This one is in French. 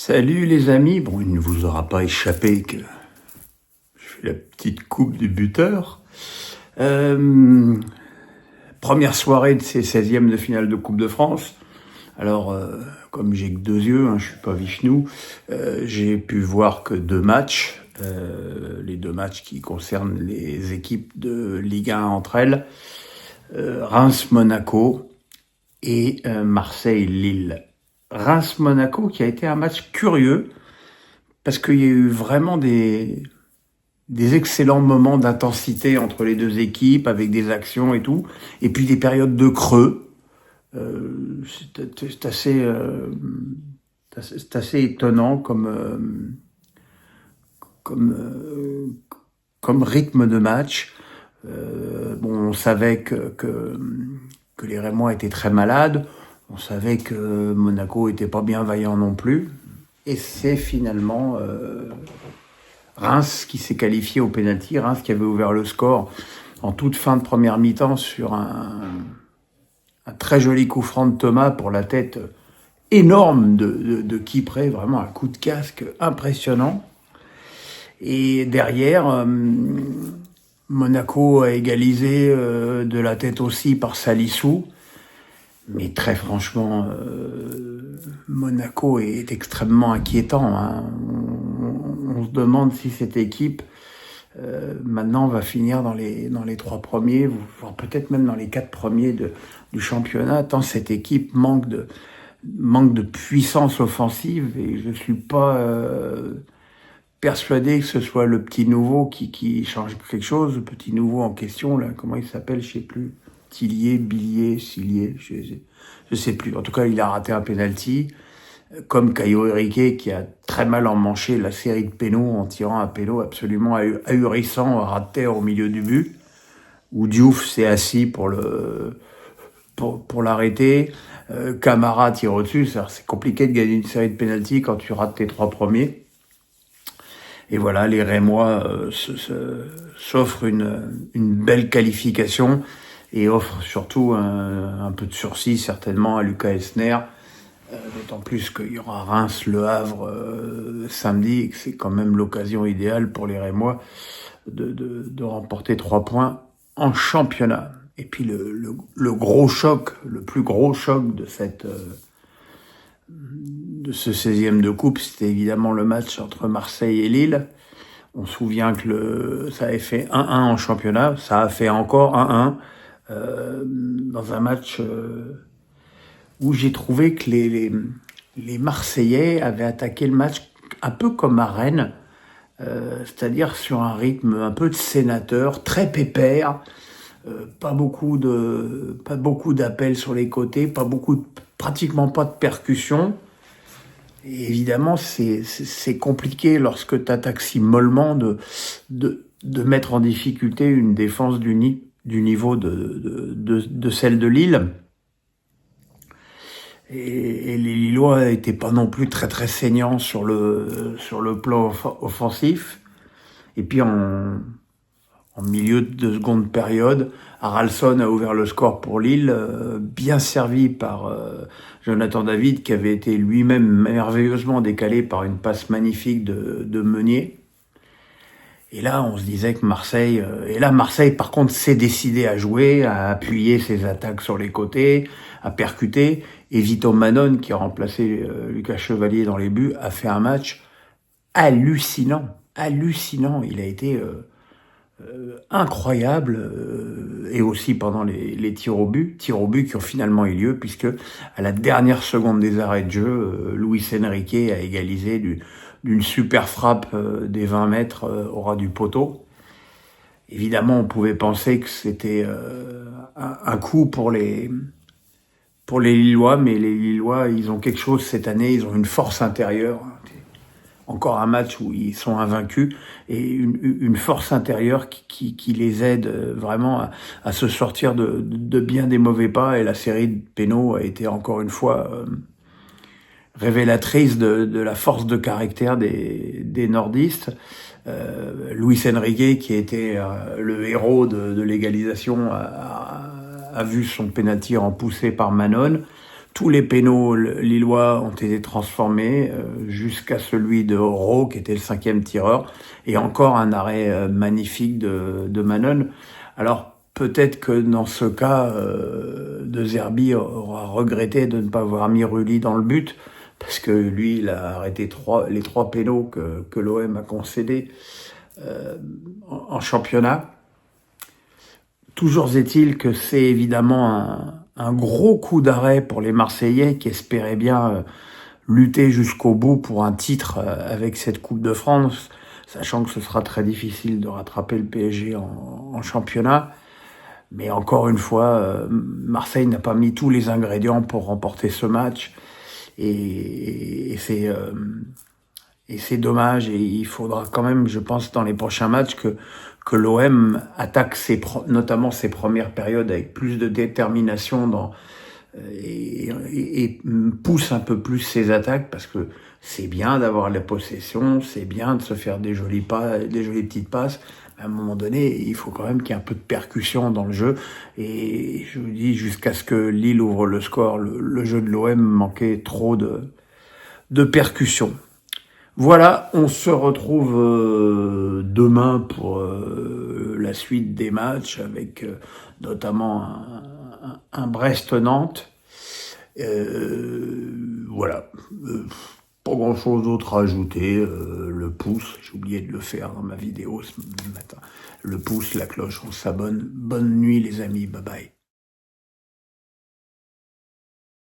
Salut les amis, bon il ne vous aura pas échappé que je fais la petite coupe du buteur. Euh, Première soirée de ces 16e de finale de Coupe de France. Alors comme j'ai que 2 yeux, je suis pas Vishnu, j'ai pu voir que 2 matchs, les 2 matchs qui concernent les équipes de Ligue 1 entre elles, Reims-Monaco et Marseille-Lille. Reims-Monaco qui a été un match curieux, parce qu'il y a eu vraiment des excellents moments d'intensité entre les deux équipes, avec des actions et tout, et puis des périodes de creux. C'est assez étonnant comme rythme de match. On savait que les Rémois étaient très malades, on savait que Monaco était pas bien vaillant non plus, et c'est finalement Reims qui s'est qualifié au pénalty, Reims qui avait ouvert le score en toute fin de première mi-temps sur un très joli coup franc de Thomas pour la tête énorme de Kipré, vraiment un coup de casque impressionnant. Et derrière, Monaco a égalisé de la tête aussi par Salissou. Mais très franchement, Monaco est extrêmement inquiétant. On se demande si cette équipe maintenant va finir dans les 3 premiers, voire peut-être même dans les 4 premiers du championnat, tant cette équipe manque de puissance offensive, et je suis pas persuadé que ce soit le petit nouveau qui change quelque chose. Le petit nouveau en question, là, comment il s'appelle, je sais plus. Tillier, je sais plus. En tout cas, il a raté un penalty, comme Caio Henrique, qui a très mal emmanché la série de pénaux en tirant un pénal absolument ahurissant à ras de terre au milieu du but, où Diouf s'est assis pour l'arrêter. Camara tire au-dessus. C'est compliqué de gagner une série de penalty quand tu rates tes 3 premiers. Et voilà, les Rémois s'offrent une belle qualification, et offre surtout un peu de sursis certainement à Lucas Elsner, d'autant plus qu'il y aura Reims-Le Havre samedi, et que c'est quand même l'occasion idéale pour les Rémois de remporter 3 points en championnat. Et puis le gros choc, le plus gros choc de ce 16e de coupe, c'était évidemment le match entre Marseille et Lille. On se souvient que ça avait fait 1-1 en championnat, ça a fait encore 1-1 dans un match où j'ai trouvé que les Marseillais avaient attaqué le match un peu comme à Rennes, c'est-à-dire sur un rythme un peu de sénateur, très pépère, pas beaucoup d'appels sur les côtés, pratiquement pas de percussion. Et évidemment, c'est compliqué lorsque tu attaques si mollement de mettre en difficulté une défense du niveau de celle de Lille. Et les Lillois étaient pas non plus très très saignants sur le plan offensif. Et puis en milieu de seconde période, Haralson a ouvert le score pour Lille, bien servi par Jonathan David, qui avait été lui-même merveilleusement décalé par une passe magnifique de Meunier. Et là, on se disait que Marseille par contre s'est décidé à jouer, à appuyer ses attaques sur les côtés, à percuter. Et Vito Manon, qui a remplacé Lucas Chevalier dans les buts, a fait un match hallucinant. Il a été incroyable, et aussi pendant les tirs au but qui ont finalement eu lieu, puisque à la dernière seconde des arrêts de jeu, Luis Enrique a égalisé d'une super frappe des 20 mètres au ras du poteau. Évidemment, on pouvait penser que c'était un coup pour les Lillois, mais les Lillois, ils ont quelque chose cette année, ils ont une force intérieure. Encore un match où ils sont invaincus, et une force intérieure qui les aide vraiment à se sortir de bien des mauvais pas. Et la série de pénaux a été encore une fois révélatrice de la force de caractère des nordistes. Luis Enrique, qui était le héros de l'égalisation, a vu son penalty repoussé par Manon. tous les pénaux lillois ont été transformés, jusqu'à celui de Rowe, qui était le 5e tireur, et encore un arrêt magnifique de Manon. Alors, peut-être que dans ce cas, De Zerbi aura regretté de ne pas avoir mis Rulli dans le but, parce que lui, il a arrêté les 3 pénaux que l'OM a concédés en championnat. Toujours est-il que c'est évidemment un gros coup d'arrêt pour les Marseillais qui espéraient bien lutter jusqu'au bout pour un titre avec cette Coupe de France, sachant que ce sera très difficile de rattraper le PSG en championnat. Mais encore une fois, Marseille n'a pas mis tous les ingrédients pour remporter ce match. Et c'est dommage. Et il faudra quand même, je pense, dans les prochains matchs, que l'OM attaque notamment ses premières périodes avec plus de détermination et pousse un peu plus ses attaques, parce que c'est bien d'avoir la possession, c'est bien de se faire des jolies petites passes. À un moment donné, il faut quand même qu'il y ait un peu de percussion dans le jeu. Et je vous dis, jusqu'à ce que Lille ouvre le score, le jeu de l'OM manquait trop de percussion. Voilà, on se retrouve demain pour la suite des matchs, avec notamment un Brest-Nantes. Voilà. Pas grand-chose d'autre à ajouter. Le pouce, j'ai oublié de le faire dans ma vidéo ce matin. Le pouce, la cloche, on s'abonne. Bonne nuit les amis, bye bye.